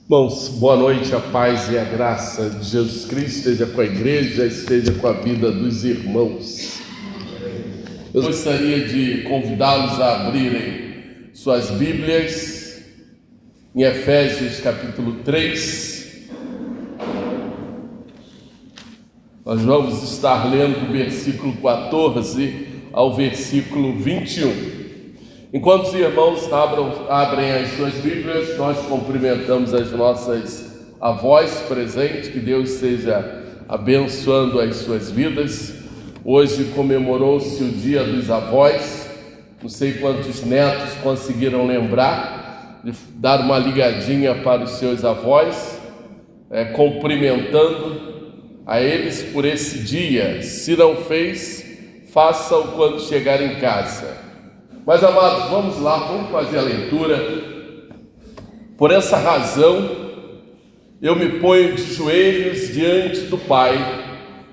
Irmãos, boa noite, a paz e a graça de Jesus Cristo esteja com a igreja, esteja com a vida dos irmãos. Eu gostaria de convidá-los a abrirem suas Bíblias em Efésios capítulo 3. Nós vamos estar lendo do versículo 14 ao versículo 21. Enquanto os irmãos abrem as suas Bíblias, nós cumprimentamos as nossas avós presentes, que Deus esteja abençoando as suas vidas. Hoje comemorou-se o Dia dos Avós, não sei quantos netos conseguiram lembrar de dar uma ligadinha para os seus avós, cumprimentando a eles por esse dia. Se não fez, faça-o quando chegar em casa. Mas, amados, vamos lá, vamos fazer a leitura. Por essa razão, eu me ponho de joelhos diante do Pai,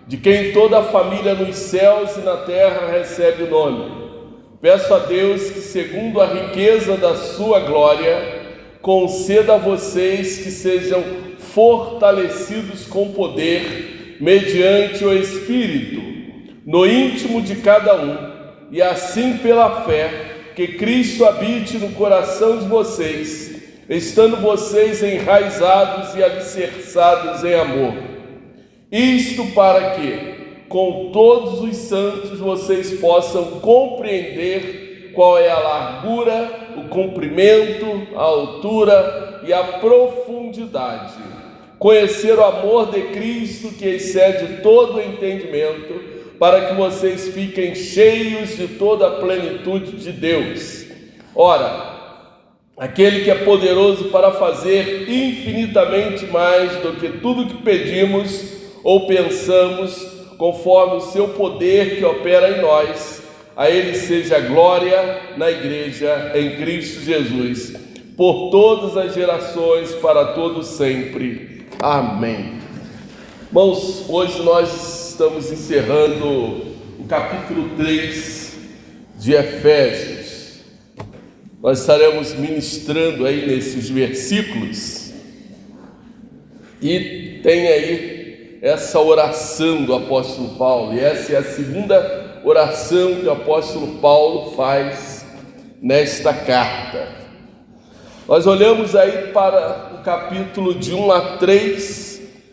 de quem toda a família nos céus e na terra recebe o nome. Peço a Deus que, segundo a riqueza da sua glória, conceda a vocês que sejam fortalecidos com poder, mediante o Espírito, no íntimo de cada um, e assim pela fé, que Cristo habite no coração de vocês, estando vocês enraizados e alicerçados em amor. Isto para que, com todos os santos, vocês possam compreender qual é a largura, o comprimento, a altura e a profundidade. Conhecer o amor de Cristo que excede todo o entendimento, para que vocês fiquem cheios de toda a plenitude de Deus. Ora, aquele que é poderoso para fazer infinitamente mais do que tudo que pedimos ou pensamos, conforme o seu poder que opera em nós, a ele seja glória na igreja em Cristo Jesus, por todas as gerações, para todo sempre. Amém. Irmãos, hoje nós estamos encerrando o capítulo 3 de Efésios. Nós estaremos ministrando aí nesses versículos, e tem aí essa oração do apóstolo Paulo, e essa é a segunda oração que o apóstolo Paulo faz nesta carta. Nós olhamos aí para o capítulo de 1 a 3,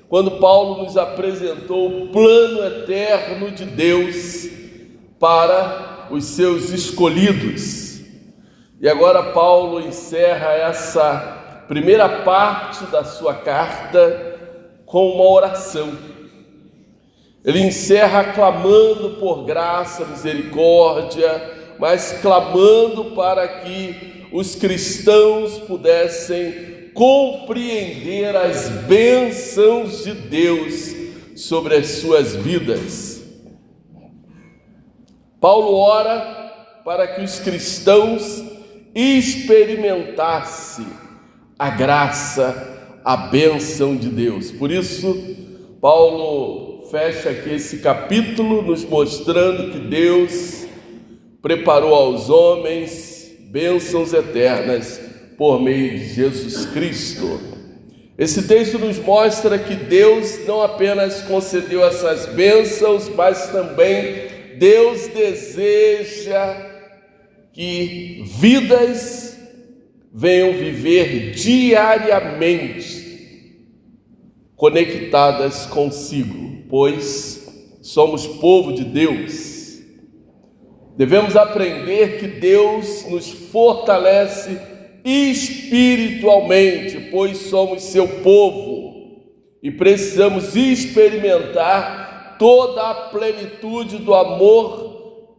quando Paulo nos apresentou o plano eterno de Deus para os seus escolhidos. E agora Paulo encerra essa primeira parte da sua carta com uma oração. Ele encerra clamando por graça, misericórdia, mas clamando para que os cristãos pudessem compreender as bênçãos de Deus sobre as suas vidas. Paulo ora para que os cristãos experimentassem a graça, a bênção de Deus. Por isso, Paulo fecha aqui esse capítulo nos mostrando que Deus preparou aos homens bênçãos eternas por meio de Jesus Cristo. Esse texto nos mostra que Deus não apenas concedeu essas bênçãos, mas também Deus deseja que vidas venham viver diariamente conectadas consigo, pois somos povo de Deus. Devemos aprender que Deus nos fortalece espiritualmente, pois somos seu povo e precisamos experimentar toda a plenitude do amor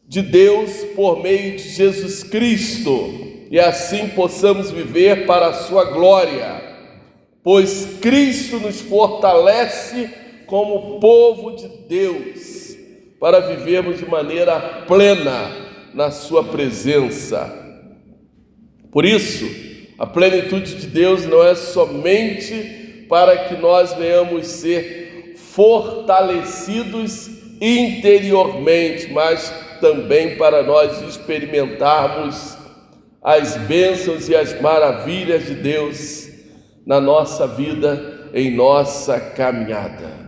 de Deus por meio de Jesus Cristo, e assim possamos viver para a sua glória, pois Cristo nos fortalece como povo de Deus para vivermos de maneira plena na sua presença. Por isso, a plenitude de Deus não é somente para que nós venhamos ser fortalecidos interiormente, mas também para nós experimentarmos as bênçãos e as maravilhas de Deus na nossa vida, em nossa caminhada.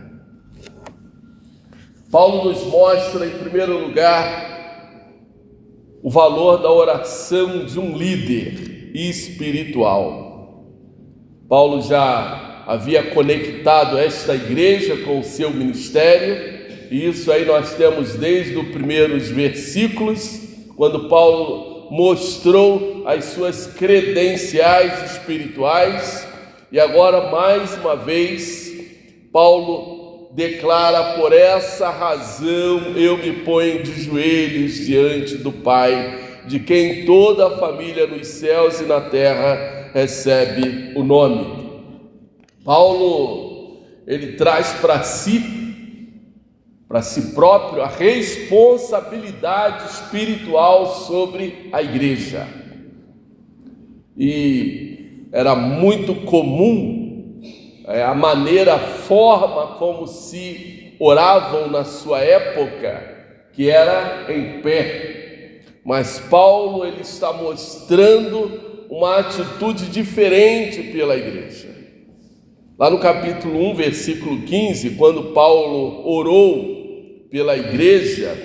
Paulo nos mostra, em primeiro lugar, o valor da oração de um líder espiritual. Paulo já havia conectado esta igreja com o seu ministério, e isso aí nós temos desde os primeiros versículos, quando Paulo mostrou as suas credenciais espirituais, e agora mais uma vez Paulo declara: por essa razão eu me ponho de joelhos diante do Pai, de quem toda a família nos céus e na terra recebe o nome. Paulo, ele traz para si próprio a responsabilidade espiritual sobre a igreja. E era muito comum a forma como se oravam na sua época, que era em pé. Mas Paulo, ele está mostrando uma atitude diferente pela igreja. Lá no capítulo 1, versículo 15, quando Paulo orou pela igreja,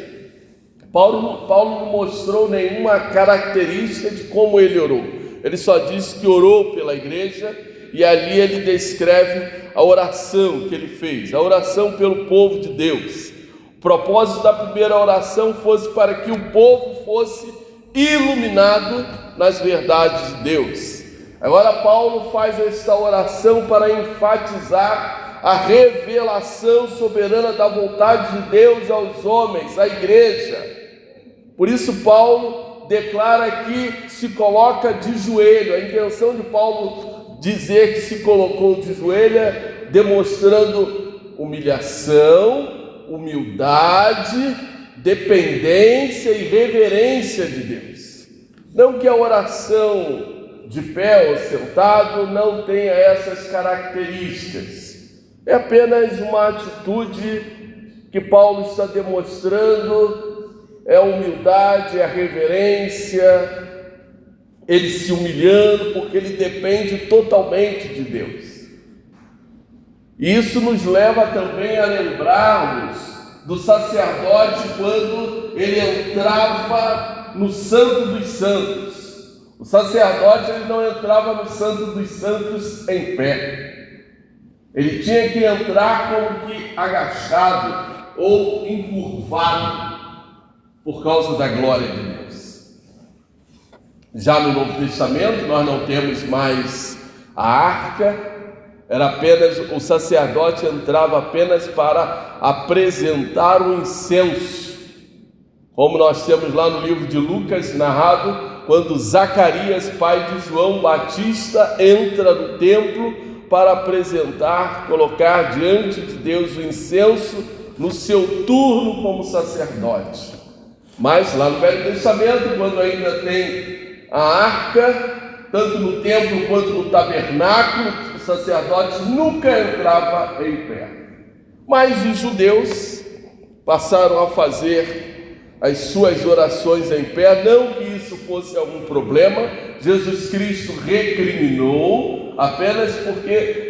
Paulo não mostrou nenhuma característica de como ele orou. Ele só disse que orou pela igreja, e ali ele descreve a oração que ele fez, a oração pelo povo de Deus. O propósito da primeira oração fosse para que o povo fosse iluminado nas verdades de Deus. Agora Paulo faz esta oração para enfatizar a revelação soberana da vontade de Deus aos homens, à igreja. Por isso Paulo declara que se coloca de joelho. A intenção de Paulo dizer que se colocou de joelho é demonstrando humilhação, humildade, dependência e reverência de Deus. Não que a oração de pé ou sentado não tenha essas características. É apenas uma atitude que Paulo está demonstrando, é a humildade, é a reverência, ele se humilhando porque ele depende totalmente de Deus. E isso nos leva também a lembrarmos do sacerdote quando ele entrava no Santo dos Santos. O sacerdote, ele não entrava no Santo dos Santos em pé. Ele tinha que entrar como que agachado ou encurvado por causa da glória de Deus. Já no Novo Testamento nós não temos mais a arca, era apenas o sacerdote entrava apenas para apresentar o incenso, como nós temos lá no livro de Lucas narrado, quando Zacarias, pai de João Batista, entra no templo para apresentar, colocar diante de Deus o incenso no seu turno como sacerdote. Mas lá no Velho Testamento, quando ainda tem a arca, tanto no templo quanto no tabernáculo, o sacerdote nunca entrava em pé. Mas os judeus passaram a fazer as suas orações em pé, não que isso fosse algum problema. Jesus Cristo recriminou apenas porque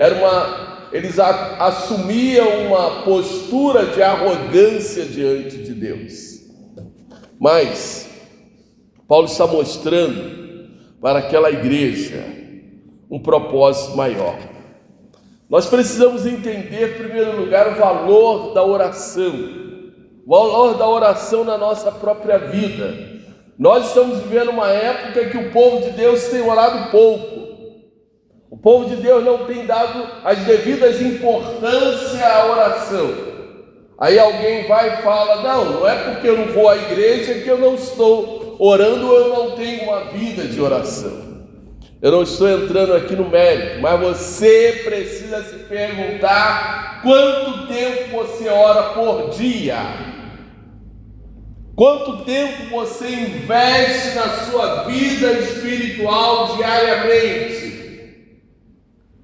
eles assumiam uma postura de arrogância diante de Deus. Mas Paulo está mostrando para aquela igreja um propósito maior. Nós precisamos entender, em primeiro lugar, o valor da oração. O valor da oração na nossa própria vida. Nós estamos vivendo uma época que o povo de Deus tem orado pouco. O povo de Deus não tem dado as devidas importância à oração. Aí alguém vai e fala: não é porque eu não vou à igreja que eu não estou orando ou eu não tenho uma vida de oração. Eu não estou entrando aqui no mérito, mas você precisa se perguntar quanto tempo você ora por dia. Quanto tempo você investe na sua vida espiritual diariamente?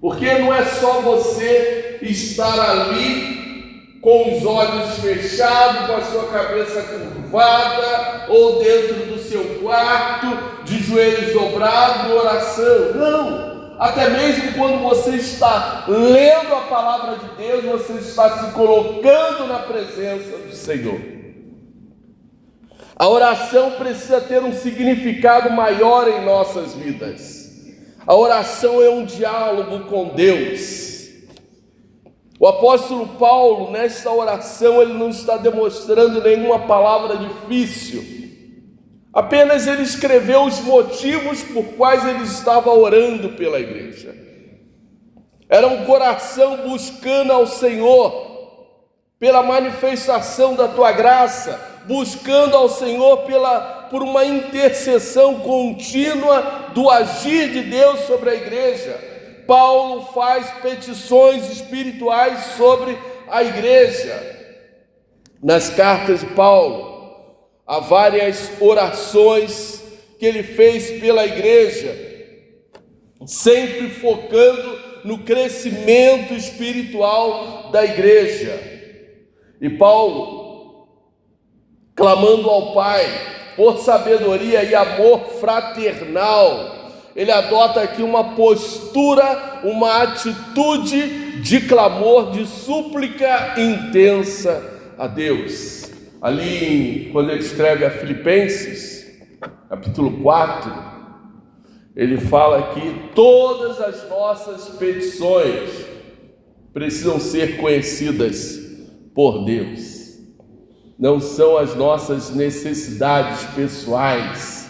Porque não é só você estar ali com os olhos fechados, com a sua cabeça curvada, ou dentro do seu quarto, de joelhos dobrados, oração. Não! até mesmo quando você está lendo a palavra de Deus, você está se colocando na presença do Senhor. A oração precisa ter um significado maior em nossas vidas. A oração é um diálogo com Deus. O apóstolo Paulo, nesta oração, ele não está demonstrando nenhuma palavra difícil. Apenas ele escreveu os motivos por quais ele estava orando pela igreja. Era um coração buscando ao Senhor pela manifestação da tua graça, buscando ao Senhor por uma intercessão contínua do agir de Deus sobre a igreja. Paulo faz petições espirituais sobre a igreja. Nas cartas de Paulo, há várias orações que ele fez pela igreja, sempre focando no crescimento espiritual da igreja. E Paulo, clamando ao Pai por sabedoria e amor fraternal, ele adota aqui uma postura, uma atitude de clamor, de súplica intensa a Deus. Ali, quando ele escreve a Filipenses, capítulo 4, ele fala que todas as nossas petições precisam ser conhecidas por Deus. Não são as nossas necessidades pessoais,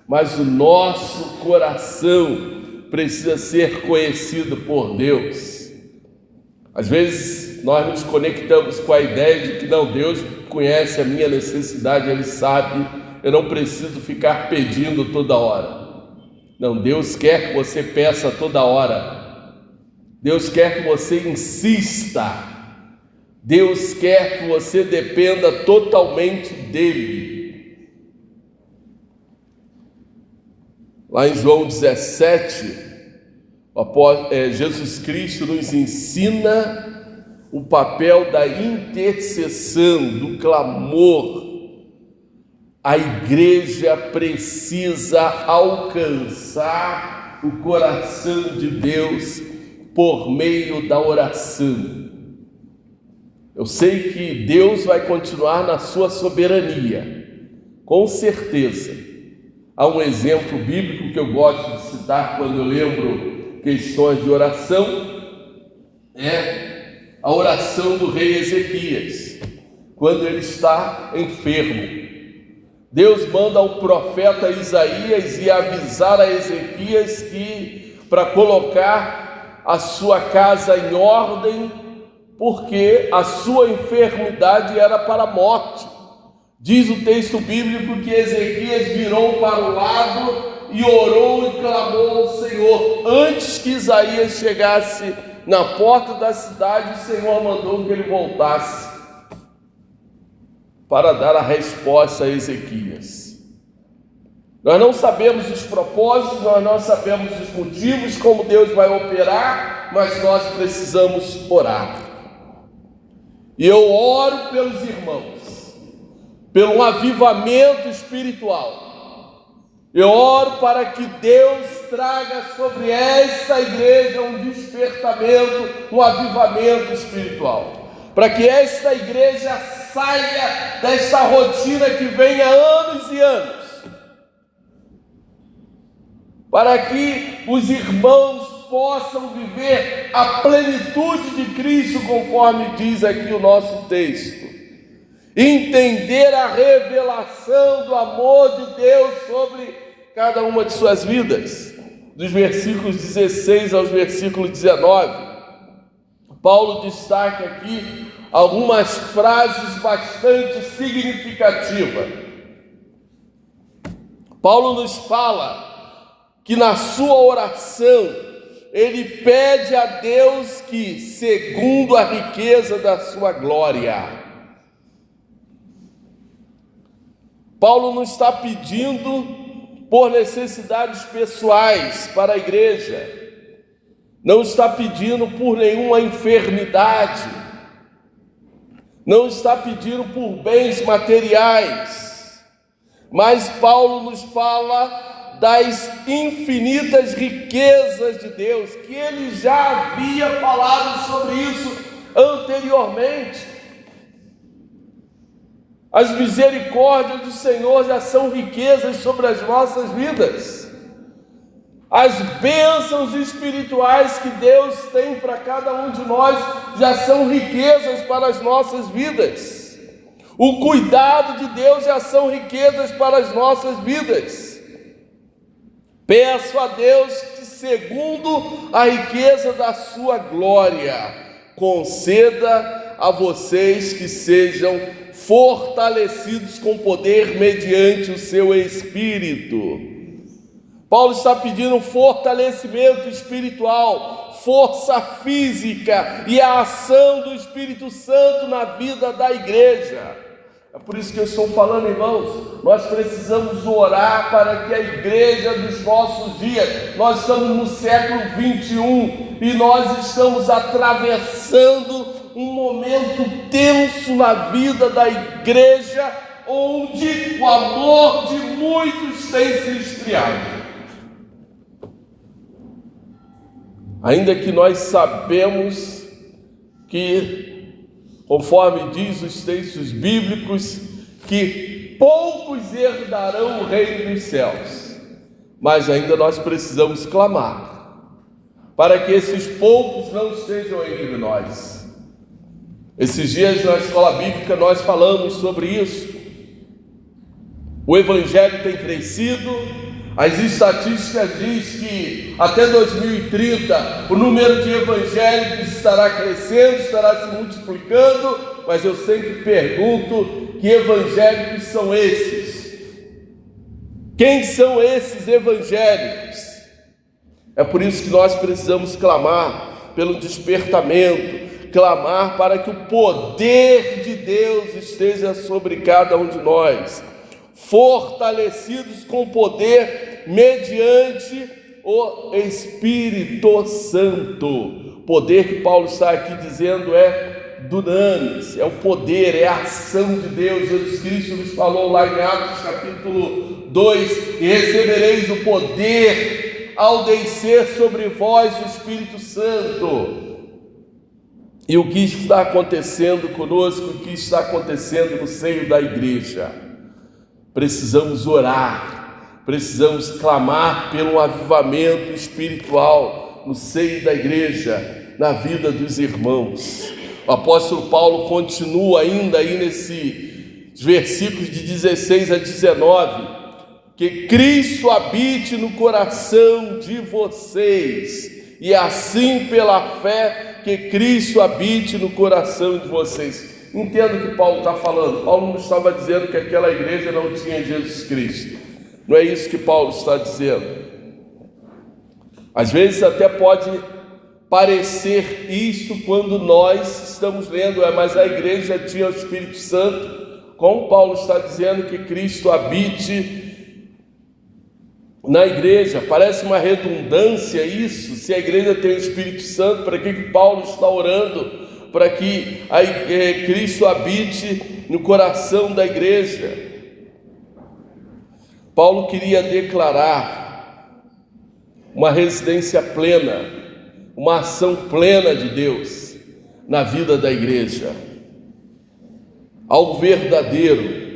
mas o nosso coração precisa ser conhecido por Deus. Às vezes nós nos conectamos com a ideia de que não, Deus conhece a minha necessidade, Ele sabe, eu não preciso ficar pedindo toda hora. Não, Deus quer que você peça toda hora. Deus quer que você insista. Deus quer que você dependa totalmente dEle. Lá em João 17, Jesus Cristo nos ensina o papel da intercessão, do clamor. A igreja precisa alcançar o coração de Deus por meio da oração. Eu sei que Deus vai continuar na sua soberania, com certeza. Há um exemplo bíblico que eu gosto de citar quando eu lembro questões de oração, é a oração do rei Ezequias, quando ele está enfermo. Deus manda o profeta Isaías ir avisar a Ezequias que para colocar a sua casa em ordem, porque a sua enfermidade era para a morte. Diz o texto bíblico que Ezequias virou para o lado e orou e clamou ao Senhor. Antes que Isaías chegasse na porta da cidade, o Senhor mandou que ele voltasse para dar a resposta a Ezequias. Nós não sabemos os propósitos, nós não sabemos os motivos, como Deus vai operar, mas nós precisamos orar. E eu oro pelos irmãos, pelo avivamento espiritual. Eu oro para que Deus traga sobre esta igreja um despertamento, um avivamento espiritual. Para que esta igreja saia dessa rotina que vem há anos e anos. Para que os irmãos possam viver a plenitude de Cristo, conforme diz aqui o nosso texto. Entender a revelação do amor de Deus sobre cada uma de suas vidas. Dos versículos 16 aos versículos 19, Paulo destaca aqui algumas frases bastante significativas. Paulo nos fala que na sua oração ele pede a Deus que, segundo a riqueza da sua glória, Paulo não está pedindo por necessidades pessoais para a igreja, não está pedindo por nenhuma enfermidade, não está pedindo por bens materiais, mas Paulo nos fala das infinitas riquezas de Deus, que ele já havia falado sobre isso anteriormente. As misericórdias do Senhor já são riquezas sobre as nossas vidas. As bênçãos espirituais que Deus tem para cada um de nós já são riquezas para as nossas vidas. O cuidado de Deus já são riquezas para as nossas vidas. Peço a Deus que, segundo a riqueza da sua glória, conceda a vocês que sejam fortalecidos com poder mediante o seu Espírito. Paulo está pedindo fortalecimento espiritual, força física e a ação do Espírito Santo na vida da igreja. É por isso que eu estou falando, irmãos, nós precisamos orar para que a igreja dos nossos dias, nós estamos no século 21 e nós estamos atravessando um momento tenso na vida da igreja, onde o amor de muitos tem se esfriado. Ainda que nós sabemos que, conforme diz os textos bíblicos, que poucos herdarão o reino dos céus, mas ainda nós precisamos clamar para que esses poucos não estejam entre nós. Esses dias na escola bíblica nós falamos sobre isso. O evangelho tem crescido. As estatísticas dizem que até 2030 o número de evangélicos estará crescendo, estará se multiplicando, mas eu sempre pergunto: que evangélicos são esses? Quem são esses evangélicos? É por isso que nós precisamos clamar pelo despertamento, clamar para que o poder de Deus esteja sobre cada um de nós, fortalecidos com poder mediante o Espírito Santo. Poder que Paulo está aqui dizendo é dunamis, é o poder, é a ação de Deus. Jesus Cristo nos falou lá em Atos capítulo 2: e recebereis o poder ao descer sobre vós o Espírito Santo. E o que está acontecendo conosco, o que está acontecendo no seio da igreja? Precisamos orar, precisamos clamar pelo avivamento espiritual no seio da igreja, na vida dos irmãos. O apóstolo Paulo continua ainda aí nesses versículos de 16 a 19, que Cristo habite no coração de vocês, e assim pela fé que Cristo habite no coração de vocês. Entenda o que Paulo está falando. Paulo não estava dizendo que aquela igreja não tinha Jesus Cristo. Não é isso que Paulo está dizendo. Às vezes até pode parecer isso quando nós estamos lendo, mas a igreja tinha o Espírito Santo. Como Paulo está dizendo que Cristo habite na igreja? Parece uma redundância isso. Se a igreja tem o Espírito Santo, para que Paulo está orando para que Cristo habite no coração da igreja? Paulo queria declarar uma residência plena, uma ação plena de Deus na vida da igreja, algo verdadeiro,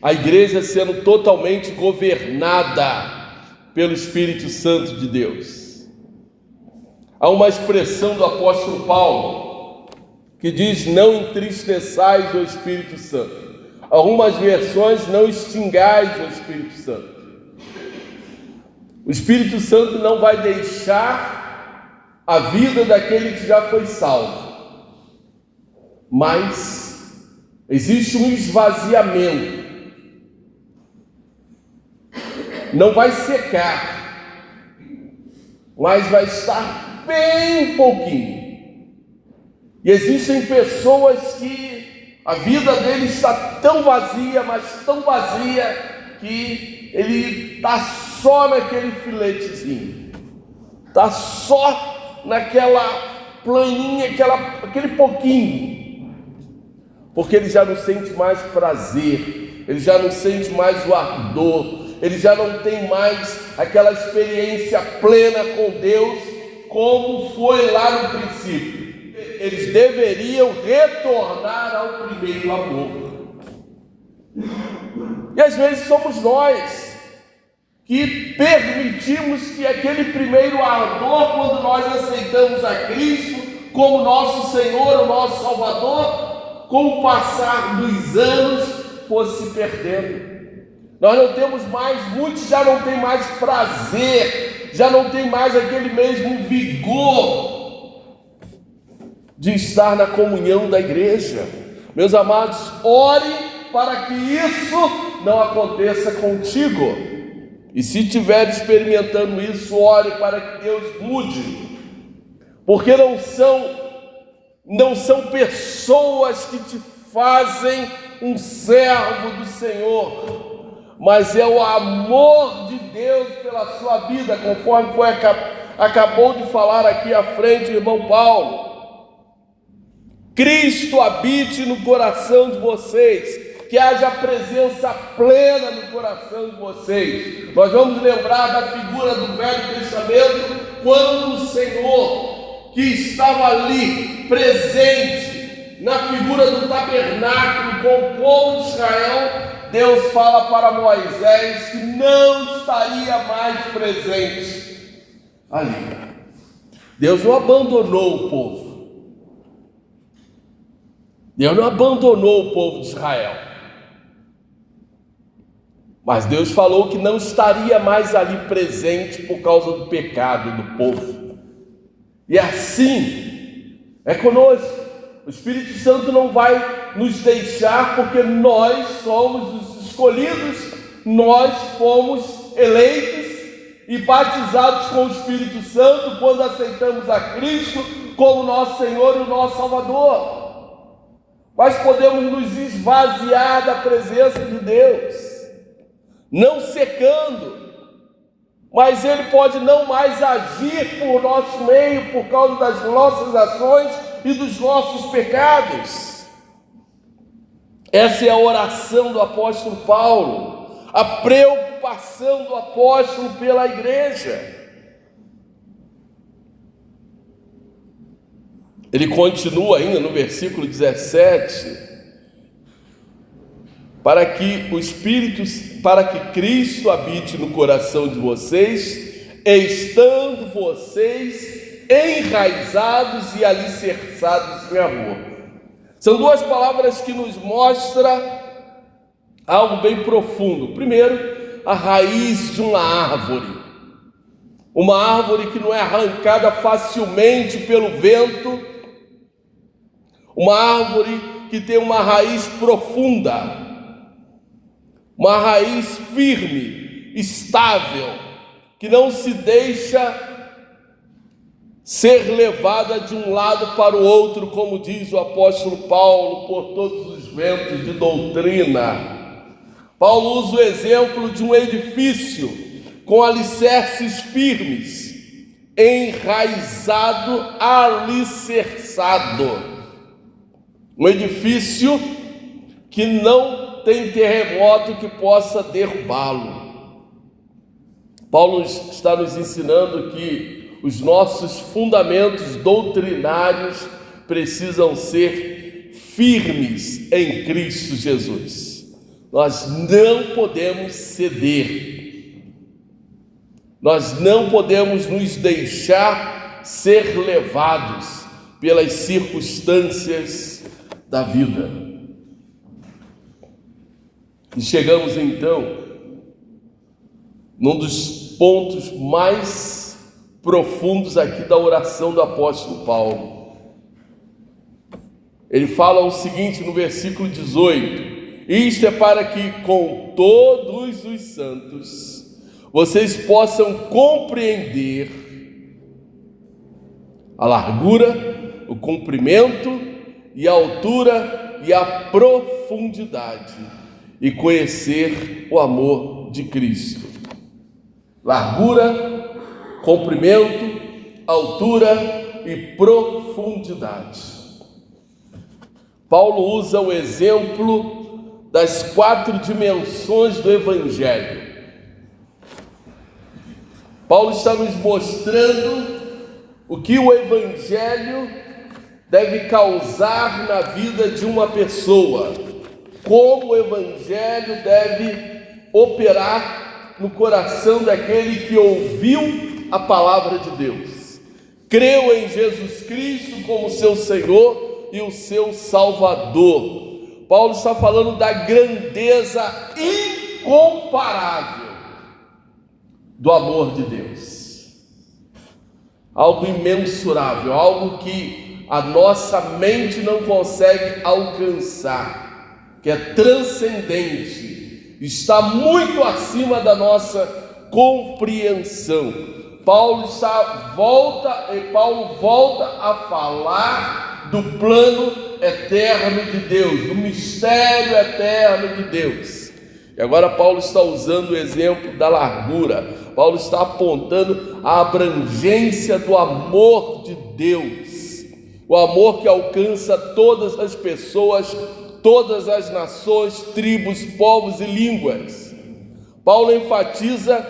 a igreja sendo totalmente governada pelo Espírito Santo de Deus. Há uma expressão do apóstolo Paulo que diz: não entristeçais o Espírito Santo. Algumas versões: não extingais o Espírito Santo. O Espírito Santo não vai deixar a vida daquele que já foi salvo, mas existe um esvaziamento. Não vai secar, mas vai estar bem pouquinho. E existem pessoas que a vida dele está tão vazia, mas tão vazia, que ele está só naquele filetezinho, está só naquela planinha, aquele pouquinho, porque ele já não sente mais prazer, ele já não sente mais o ardor, eles já não têm mais aquela experiência plena com Deus como foi lá no princípio. Eles deveriam retornar ao primeiro amor. E às vezes somos nós que permitimos que aquele primeiro ardor, quando nós aceitamos a Cristo como nosso Senhor, o nosso Salvador, com o passar dos anos, fosse se perdendo. Nós não temos mais, muitos já não têm mais prazer, já não tem mais aquele mesmo vigor de estar na comunhão da igreja. Meus amados, ore para que isso não aconteça contigo. E se estiver experimentando isso, ore para que Deus mude. Porque não são pessoas que te fazem um servo do Senhor, mas é o amor de Deus pela sua vida, conforme acabou de falar aqui à frente o irmão Paulo. Cristo habite no coração de vocês, que haja presença plena no coração de vocês. Nós vamos lembrar da figura do Velho Testamento, quando o Senhor, que estava ali presente na figura do tabernáculo com o povo de Israel, Deus fala para Moisés que não estaria mais presente ali. Deus não abandonou o povo. Deus não abandonou o povo de Israel. Mas Deus falou que não estaria mais ali presente por causa do pecado do povo. E assim é conosco. O Espírito Santo não vai nos deixar, porque nós somos os escolhidos, nós fomos eleitos e batizados com o Espírito Santo quando aceitamos a Cristo como nosso Senhor e o nosso Salvador. Mas podemos nos esvaziar da presença de Deus, não secando, mas Ele pode não mais agir por nosso meio por causa das nossas ações e dos nossos pecados. Essa é a oração do apóstolo Paulo, a preocupação do apóstolo pela igreja. Ele continua ainda no versículo 17, para que Cristo habite no coração de vocês, estando vocês enraizados e alicerçados em amor. São duas palavras que nos mostram algo bem profundo. Primeiro, a raiz de uma árvore que não é arrancada facilmente pelo vento, uma árvore que tem uma raiz profunda, uma raiz firme, estável, que não se deixa ser levada de um lado para o outro, como diz o apóstolo Paulo, por todos os ventos de doutrina. Paulo usa o exemplo de um edifício com alicerces firmes, enraizado, alicerçado. Um edifício que não tem terremoto que possa derrubá-lo. Paulo está nos ensinando que os nossos fundamentos doutrinários precisam ser firmes em Cristo Jesus. Nós não podemos ceder. Nós não podemos nos deixar ser levados pelas circunstâncias da vida. E chegamos então num dos pontos mais profundos aqui da oração do apóstolo Paulo. Ele fala o seguinte no versículo 18: isto é para que com todos os santos vocês possam compreender a largura, o comprimento e a altura e a profundidade, e conhecer o amor de Cristo. Largura, comprimento, altura e profundidade. Paulo usa o exemplo das 4 dimensões do Evangelho. Paulo está nos mostrando o que o Evangelho deve causar na vida de uma pessoa, como o Evangelho deve operar no coração daquele que ouviu a palavra de Deus, creu em Jesus Cristo como seu Senhor e o seu Salvador. Paulo está falando da grandeza incomparável do amor de Deus, algo imensurável, algo que a nossa mente não consegue alcançar, que é transcendente, está muito acima da nossa compreensão. Paulo volta a falar do plano eterno de Deus, do mistério eterno de Deus. E agora Paulo está usando o exemplo da largura. Paulo está apontando a abrangência do amor de Deus, o amor que alcança todas as pessoas, todas as nações, tribos, povos e línguas. Paulo enfatiza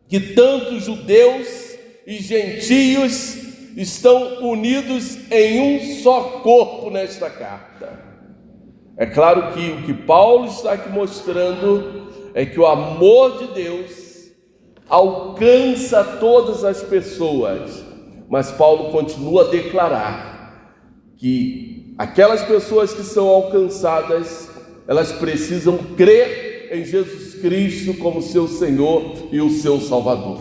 que tanto judeus e gentios estão unidos em um só corpo nesta carta. É claro que o que Paulo está aqui mostrando é que o amor de Deus alcança todas as pessoas, mas Paulo continua a declarar que aquelas pessoas que são alcançadas, elas precisam crer em Jesus Cristo como seu Senhor e o seu Salvador.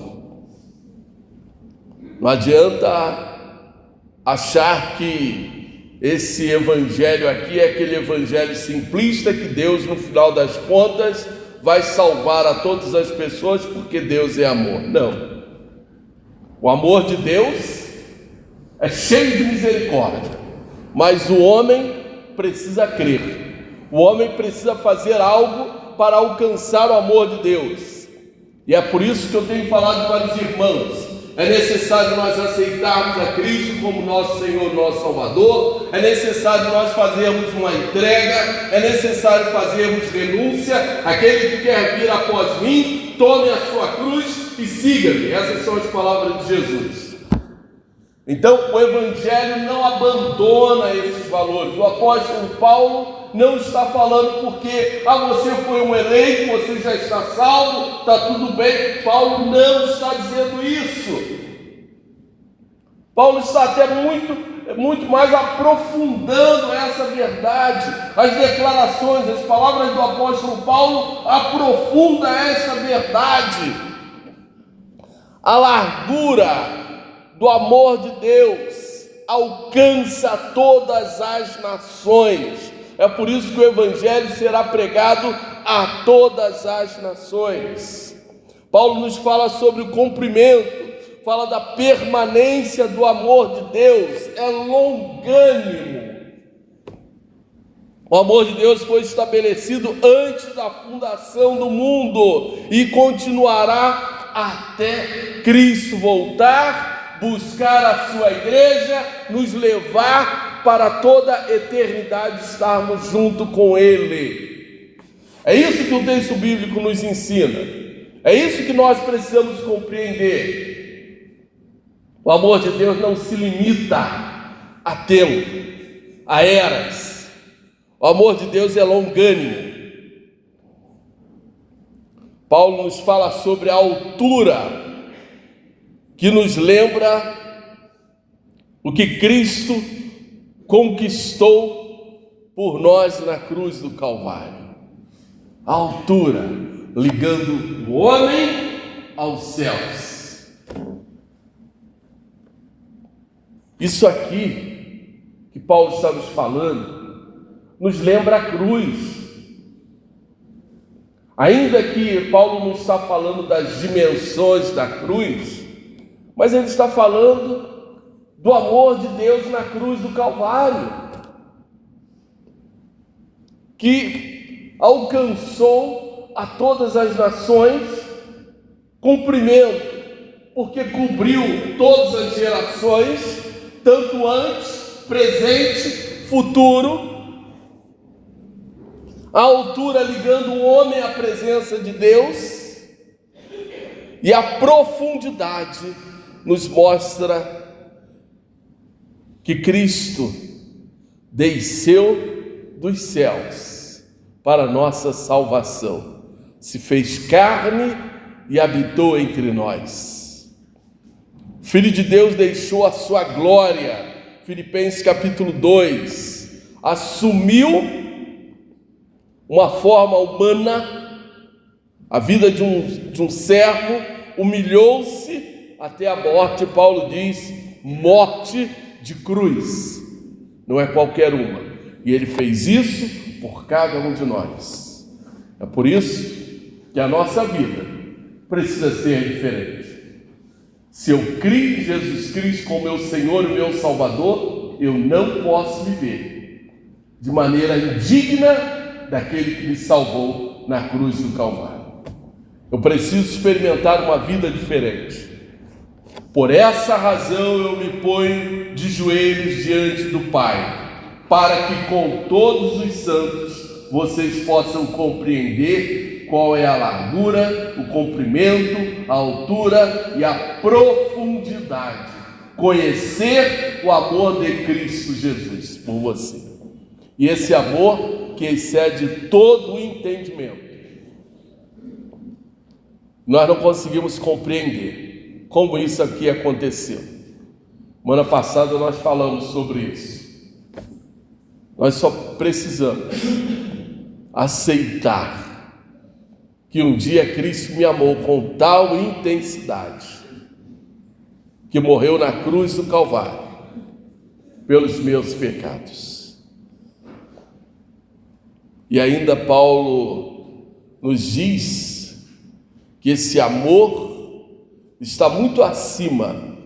Não adianta achar que esse evangelho aqui é aquele evangelho simplista que Deus, no final das contas, vai salvar a todas as pessoas porque Deus é amor. Não. O amor de Deus é cheio de misericórdia, mas o homem precisa crer. O homem precisa fazer algo para alcançar o amor de Deus. E é por isso que eu tenho falado para os irmãos: é necessário nós aceitarmos a Cristo como nosso Senhor, nosso Salvador. É necessário nós fazermos uma entrega. É necessário fazermos renúncia. Aquele que quer vir após mim, tome a sua cruz e siga-me. Essas são as palavras de Jesus. Então, o Evangelho não abandona esses valores. O apóstolo Paulo não está falando porque você foi um eleito, você já está salvo, está tudo bem. Paulo não está dizendo isso. Paulo está até muito mais aprofundando essa verdade. As declarações, as palavras do apóstolo Paulo aprofundam essa verdade. A largura do amor de Deus alcança todas as nações. É por isso que o Evangelho será pregado a todas as nações. Paulo nos fala sobre o cumprimento, fala da permanência do amor de Deus, é longânimo. O amor de Deus foi estabelecido antes da fundação do mundo e continuará até Cristo voltar, buscar a sua igreja, nos levar para toda a eternidade estarmos junto com Ele. É isso que o texto bíblico nos ensina. É isso que nós precisamos compreender. O amor de Deus não se limita a tempo, a eras. O amor de Deus é longânimo. Paulo nos fala sobre a altura, que nos lembra o que Cristo conquistou por nós na cruz do Calvário. A altura, ligando o homem aos céus. Isso aqui que Paulo está nos falando nos lembra a cruz. Ainda que Paulo não está falando das dimensões da cruz, mas ele está falando do amor de Deus na cruz do Calvário, que alcançou a todas as nações cumprimento, porque cobriu todas as gerações, tanto antes, presente, futuro. A altura ligando o homem à presença de Deus, E a profundidade nos mostra que Cristo desceu dos céus para nossa salvação, se fez carne e habitou entre nós. O Filho de Deus deixou a sua glória, Filipenses capítulo 2, assumiu uma forma humana, a vida de um servo, humilhou-se até a morte. Paulo diz, morte de cruz, não é qualquer uma, e ele fez isso por cada um de nós. É por isso que a nossa vida precisa ser diferente. Se eu crio em Jesus Cristo como meu Senhor e meu Salvador, eu não posso viver de maneira indigna daquele que me salvou na cruz do Calvário. Eu preciso experimentar uma vida diferente. Por essa razão eu me ponho de joelhos diante do Pai, para que com todos os santos vocês possam compreender qual é a largura, o comprimento, a altura e a profundidade. Conhecer o amor de Cristo Jesus por você. E esse amor que excede todo o entendimento. Nós não conseguimos compreender como isso aqui aconteceu. Semana passada nós falamos sobre isso. Nós só precisamos aceitar que um dia Cristo me amou com tal intensidade que morreu na cruz do Calvário pelos meus pecados. E ainda Paulo nos diz que esse amor está muito acima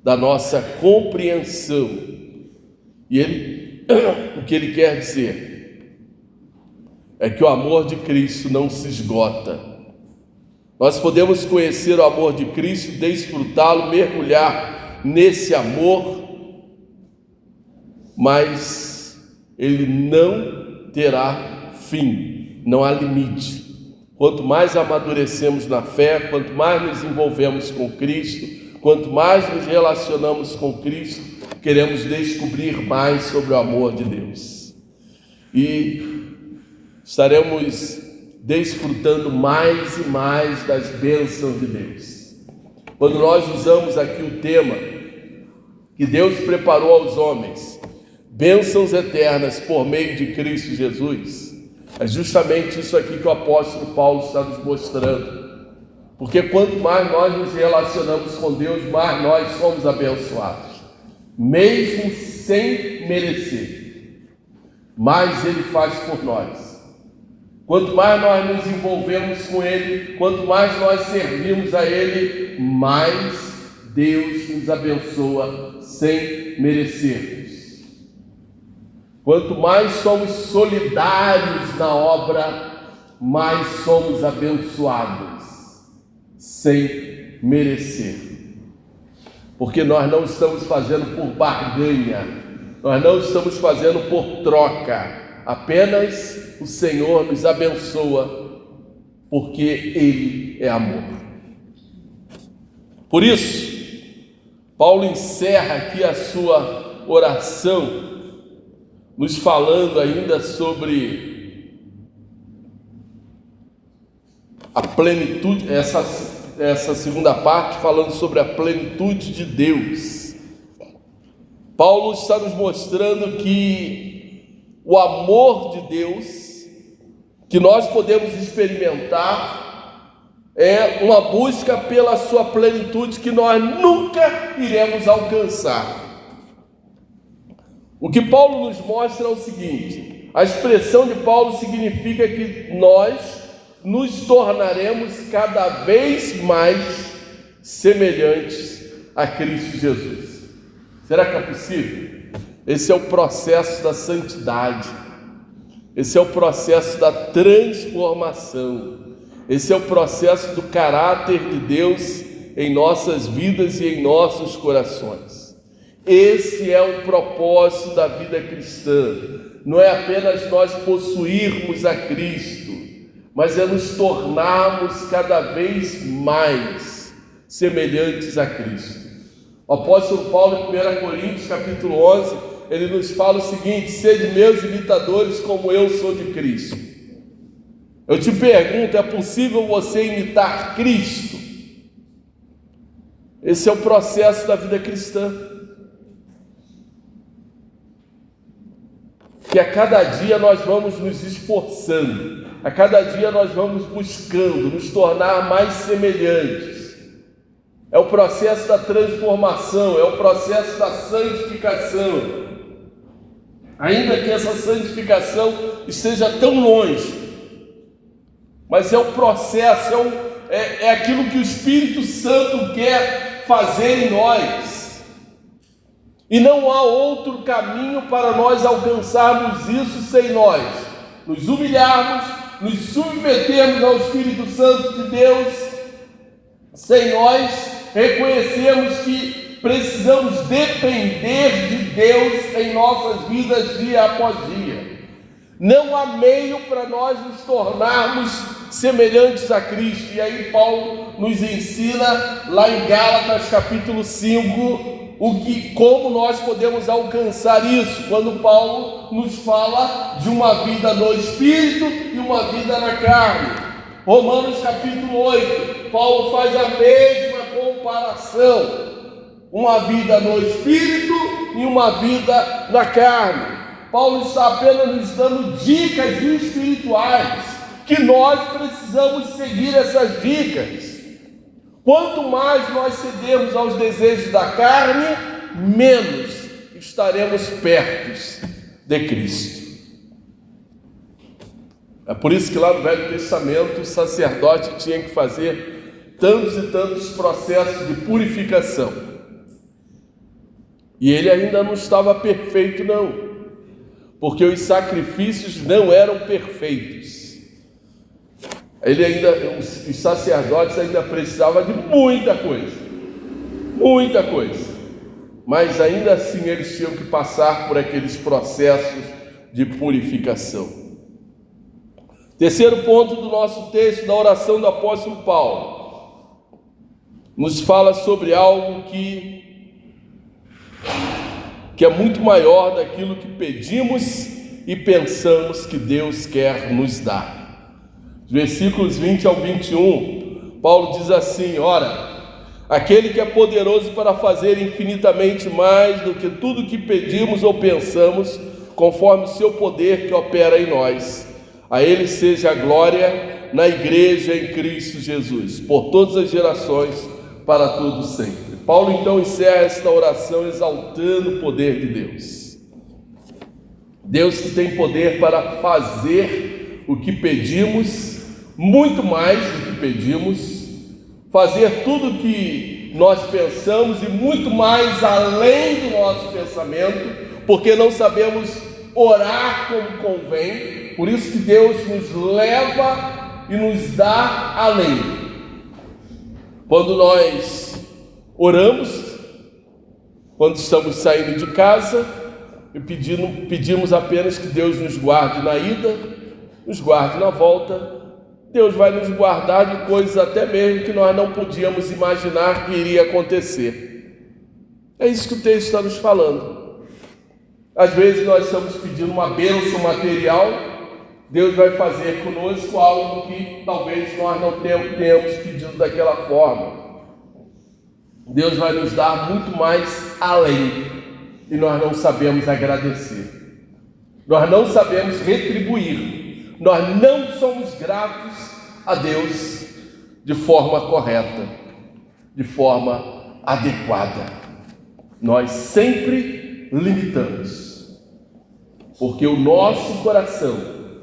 da nossa compreensão. E o que ele quer dizer é que o amor de Cristo não se esgota. Nós podemos conhecer o amor de Cristo, desfrutá-lo, mergulhar nesse amor, mas ele não terá fim, não há limite. Quanto mais amadurecemos na fé, quanto mais nos envolvemos com Cristo, quanto mais nos relacionamos com Cristo, queremos descobrir mais sobre o amor de Deus. E estaremos desfrutando mais e mais das bênçãos de Deus. Quando nós usamos aqui o tema que Deus preparou aos homens, bênçãos eternas por meio de Cristo Jesus, é justamente isso aqui que o apóstolo Paulo está nos mostrando. Porque quanto mais nós nos relacionamos com Deus, mais nós somos abençoados. Mesmo sem merecer, mais Ele faz por nós. Quanto mais nós nos envolvemos com Ele, quanto mais nós servimos a Ele, mais Deus nos abençoa sem merecermos. Quanto mais somos solidários na obra, mais somos abençoados, sem merecer. Porque nós não estamos fazendo por barganha, nós não estamos fazendo por troca, apenas o Senhor nos abençoa, porque Ele é amor. Por isso, Paulo encerra aqui a sua oração, nos falando ainda sobre a plenitude, essa segunda parte falando sobre a plenitude de Deus. Paulo está nos mostrando que o amor de Deus que nós podemos experimentar é uma busca pela sua plenitude que nós nunca iremos alcançar. O que Paulo nos mostra é o seguinte: a expressão de Paulo significa que nós nos tornaremos cada vez mais semelhantes a Cristo Jesus. Será que é possível? Esse é o processo da santidade, esse é o processo da transformação, esse é o processo do caráter de Deus em nossas vidas e em nossos corações. Esse é o propósito da vida cristã. Não é apenas nós possuirmos a Cristo, mas é nos tornarmos cada vez mais semelhantes a Cristo. O apóstolo Paulo, em 1 Coríntios, capítulo 11, ele nos fala o seguinte: sede meus imitadores como eu sou de Cristo. Eu te pergunto, é possível você imitar Cristo? Esse é o processo da vida cristã. Que a cada dia nós vamos nos esforçando, a cada dia nós vamos buscando nos tornar mais semelhantes. É o processo da transformação, é o processo da santificação. Ainda que essa santificação esteja tão longe, mas é o processo, é aquilo que o Espírito Santo quer fazer em nós. E não há outro caminho para nós alcançarmos isso sem nós nos humilharmos, nos submetermos ao Espírito Santo de Deus, sem nós reconhecermos que precisamos depender de Deus em nossas vidas dia após dia. Não há meio para nós nos tornarmos semelhantes a Cristo. E aí Paulo nos ensina lá em Gálatas capítulo 5 como nós podemos alcançar isso, quando Paulo nos fala de uma vida no Espírito e uma vida na carne. Romanos capítulo 8, Paulo faz a mesma comparação, uma vida no Espírito e uma vida na carne. Paulo está apenas nos dando dicas espirituais, que nós precisamos seguir essas dicas. Quanto mais nós cedermos aos desejos da carne, menos estaremos perto de Cristo. É por isso que lá no Velho Testamento o sacerdote tinha que fazer tantos e tantos processos de purificação. E ele ainda não estava perfeito, não, porque os sacrifícios não eram perfeitos. Os sacerdotes ainda precisavam de muita coisa, mas ainda assim eles tinham que passar por aqueles processos de purificação. Terceiro ponto do nosso texto, da oração do apóstolo Paulo, nos fala sobre algo que é muito maior daquilo que pedimos e pensamos que Deus quer nos dar. Versículos 20 ao 21, Paulo diz assim: ora, aquele que é poderoso para fazer infinitamente mais do que tudo que pedimos ou pensamos, conforme o seu poder que opera em nós, a ele seja a glória na igreja em Cristo Jesus, por todas as gerações, para todo sempre. Paulo então encerra esta oração exaltando o poder de Deus. Deus que tem poder para fazer o que pedimos, muito mais do que pedimos, fazer tudo o que nós pensamos e muito mais além do nosso pensamento, porque não sabemos orar como convém. Por isso que Deus nos leva e nos dá além. Quando nós oramos, quando estamos saindo de casa e pedimos apenas que Deus nos guarde na ida, nos guarde na volta, Deus vai nos guardar de coisas até mesmo que nós não podíamos imaginar que iria acontecer. É isso que o texto está nos falando. Às vezes nós estamos pedindo uma bênção material, Deus vai fazer conosco algo que talvez nós não tenhamos pedido daquela forma. Deus vai nos dar muito mais além, e nós não sabemos agradecer, nós não sabemos retribuir. Nós não somos gratos a Deus de forma correta, de forma adequada. Nós sempre limitamos, porque o nosso coração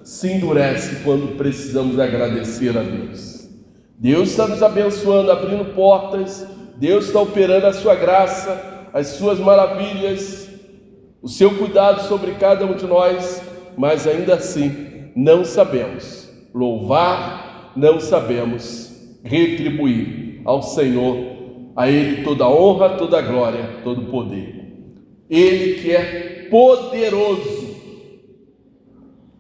se endurece quando precisamos agradecer a Deus. Deus está nos abençoando, abrindo portas, Deus está operando a sua graça, as suas maravilhas, o seu cuidado sobre cada um de nós, mas ainda assim não sabemos louvar, não sabemos retribuir ao Senhor, a Ele toda a honra, toda a glória, todo o poder. Ele que é poderoso,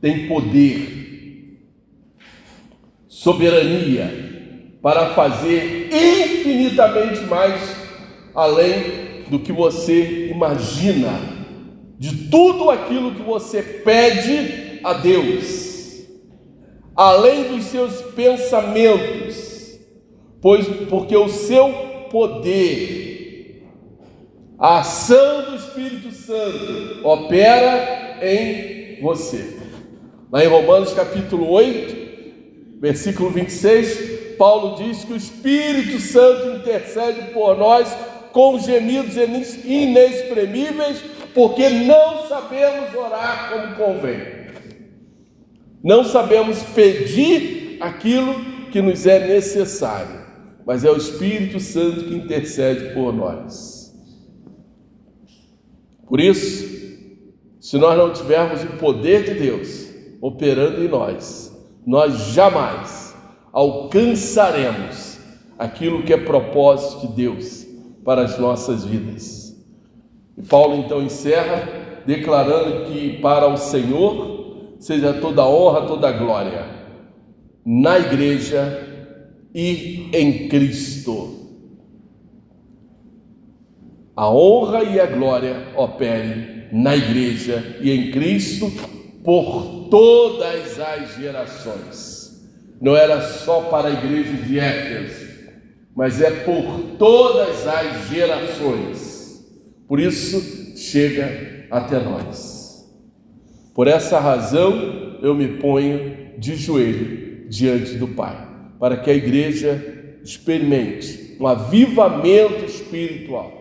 tem poder soberania para fazer infinitamente mais além do que você imagina, de tudo aquilo que você pede a Deus, além dos seus pensamentos, porque o seu poder, a ação do Espírito Santo opera em você. Lá em Romanos capítulo 8, versículo 26, Paulo diz que o Espírito Santo intercede por nós com gemidos inexprimíveis, porque não sabemos orar como convém. Não sabemos pedir aquilo que nos é necessário, mas é o Espírito Santo que intercede por nós. Por isso, se nós não tivermos o poder de Deus operando em nós jamais alcançaremos aquilo que é propósito de Deus para as nossas vidas. E Paulo então encerra declarando que para o Senhor seja toda a honra, toda a glória na igreja e em Cristo. A honra e a glória operem na igreja e em Cristo por todas as gerações. Não era só para a igreja de Éfeso, mas é por todas as gerações. Por isso chega até nós. Por essa razão eu me ponho de joelho diante do Pai, para que a igreja experimente um avivamento espiritual.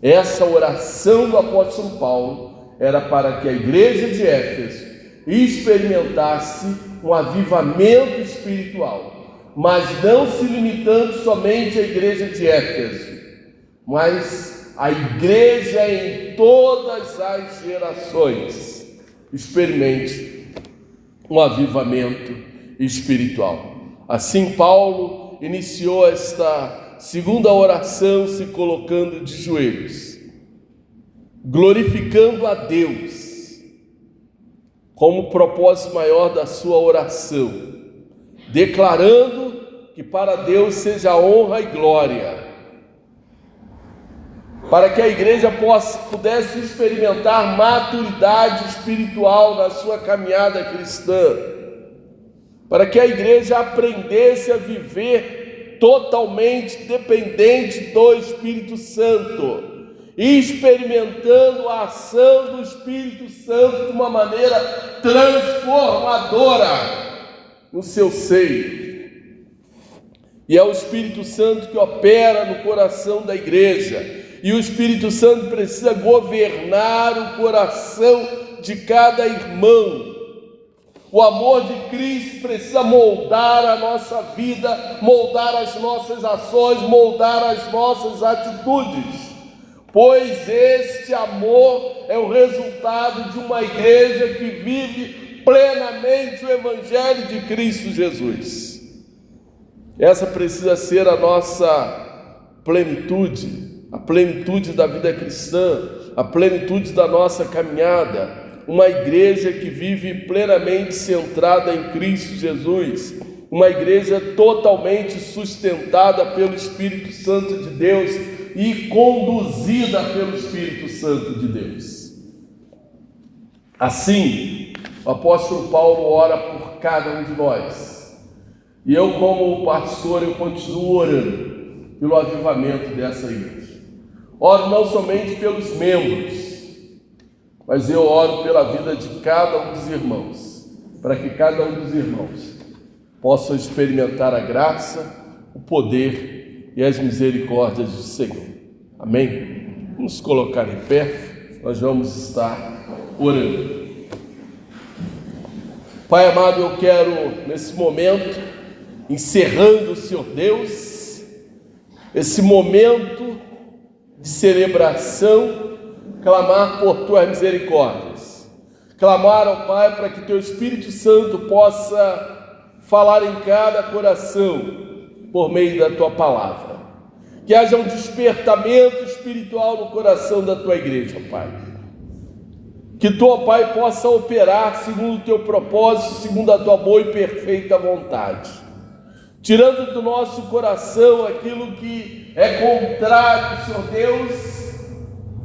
Essa oração do apóstolo Paulo era para que a igreja de Éfeso experimentasse um avivamento espiritual, mas não se limitando somente à igreja de Éfeso, mas a igreja em todas as gerações experimente um avivamento espiritual. Assim, Paulo iniciou esta segunda oração se colocando de joelhos, glorificando a Deus como propósito maior da sua oração, declarando que para Deus seja honra e glória, para que a igreja pudesse experimentar maturidade espiritual na sua caminhada cristã, para que a igreja aprendesse a viver totalmente dependente do Espírito Santo, experimentando a ação do Espírito Santo de uma maneira transformadora no seu seio. E é o Espírito Santo que opera no coração da igreja, e o Espírito Santo precisa governar o coração de cada irmão. O amor de Cristo precisa moldar a nossa vida, moldar as nossas ações, moldar as nossas atitudes, pois este amor é o resultado de uma igreja que vive plenamente o Evangelho de Cristo Jesus. Essa precisa ser a nossa plenitude, a plenitude da vida cristã, a plenitude da nossa caminhada. Uma igreja que vive plenamente centrada em Cristo Jesus, uma igreja totalmente sustentada pelo Espírito Santo de Deus e conduzida pelo Espírito Santo de Deus. Assim, o apóstolo Paulo ora por cada um de nós, e eu, como pastor, eu continuo orando pelo avivamento dessa igreja. Oro não somente pelos membros, mas eu oro pela vida de cada um dos irmãos, para que cada um dos irmãos possa experimentar a graça, o poder e as misericórdias do Senhor. Amém? Vamos colocar em pé, nós vamos estar orando. Pai amado, eu quero nesse momento, encerrando, Senhor Deus, esse momento de celebração, clamar por Tuas misericórdias, clamar ao Pai para que Teu Espírito Santo possa falar em cada coração por meio da Tua palavra, que haja um despertamento espiritual no coração da Tua igreja, Pai, Que tu, ó Pai, possa operar segundo o teu propósito, segundo a tua boa e perfeita vontade, tirando do nosso coração aquilo que é contrário, Senhor Deus,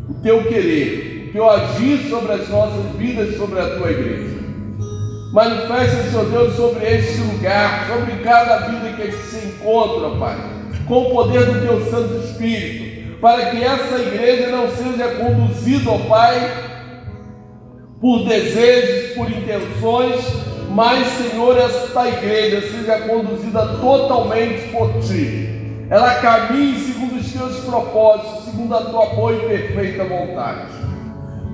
o teu querer, o teu agir sobre as nossas vidas, sobre a tua igreja. Manifesta, Senhor Deus, sobre este lugar, sobre cada vida que aqui se encontra, Pai, com o poder do teu Santo Espírito, para que essa igreja não seja conduzida, ó Pai, por desejos, por intenções, mas, Senhor, esta igreja seja conduzida totalmente por Ti. Ela caminhe segundo os Teus propósitos, segundo a Tua boa e perfeita vontade.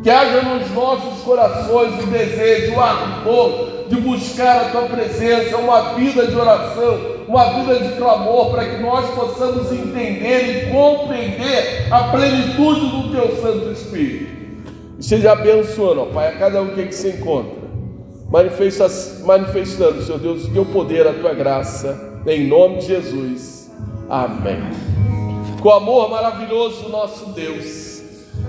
Que haja nos nossos corações o desejo, o ardor de buscar a Tua presença, uma vida de oração, uma vida de clamor, para que nós possamos entender e compreender a plenitude do Teu Santo Espírito. Esteja abençoando, ó Pai, a cada um que aqui se encontra, manifestando, Senhor Deus, o teu poder, a tua graça, em nome de Jesus. Amém. Com o amor maravilhoso do nosso Deus,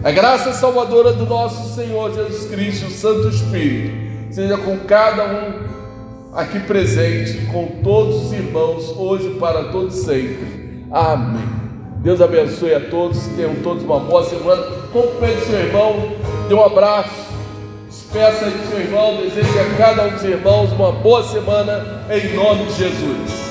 a graça salvadora do nosso Senhor Jesus Cristo, o Santo Espírito, seja com cada um aqui presente, com todos os irmãos, hoje para todos sempre. Amém. Deus abençoe a todos, tenham todos uma boa semana. Cumprimente seu irmão, dê um abraço, despeça aí do seu irmão, deseje a cada um dos irmãos uma boa semana, em nome de Jesus.